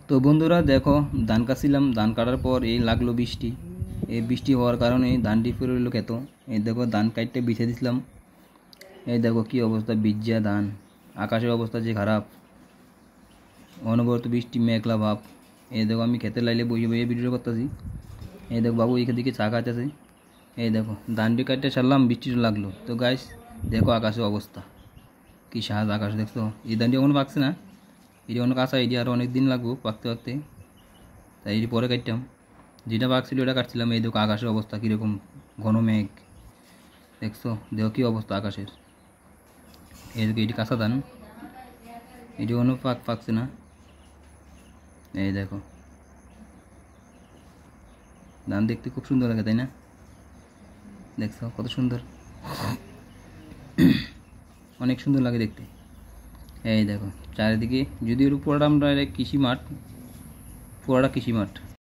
তো বন্ধুরা দেখো, ধান কাটছিলাম, ধান কাটার পর এই লাগলো বৃষ্টি। এই বৃষ্টি হওয়ার কারণে ধানটি পড়ে রইল খেত। এই দেখো ধান কাটতে বিছে দিছিলাম, এই দেখো কি অবস্থা, ভিজা ধান। আকাশের অবস্থা যে খারাপ, অনবরত বৃষ্টি, মেঘলা ভাব। এই দেখো আমি খেতে লাইলে বসে বসে ভিডিও করতেছি। এই দেখো বাবু এদিকে চা খাইতেছে। এই দেখো ধানটি কাটতে ছাড়লাম, বৃষ্টি লাগলো। তো গাইস দেখো আকাশের অবস্থা কি সাজ, আকাশ দেখছো? এই ধানটি এখনো পাকছে না, এটি অনেক কাঁচা, এটি আরও অনেক দিন লাগবো পাকতে পাকতে, তাই এটি পরে কাটতাম। যেটা পাকছিল ওটা কাটছিলাম। এই দেখো আকাশের অবস্থা কীরকম, ঘন মেঘ দেখছো? দেখো কী অবস্থা আকাশের। এই দেখো এটি কাঁচা ধান, এটি অন্য পাকছে না। এই দেখো ধান দেখতে খুব সুন্দর লাগে, তাই না? দেখছো কত সুন্দর, অনেক সুন্দর লাগে দেখতে। এই দেখো চারিদিকে, যদিও পুরোটা আমরা কৃষি মাঠ, পুরোটা কৃষি মাঠ।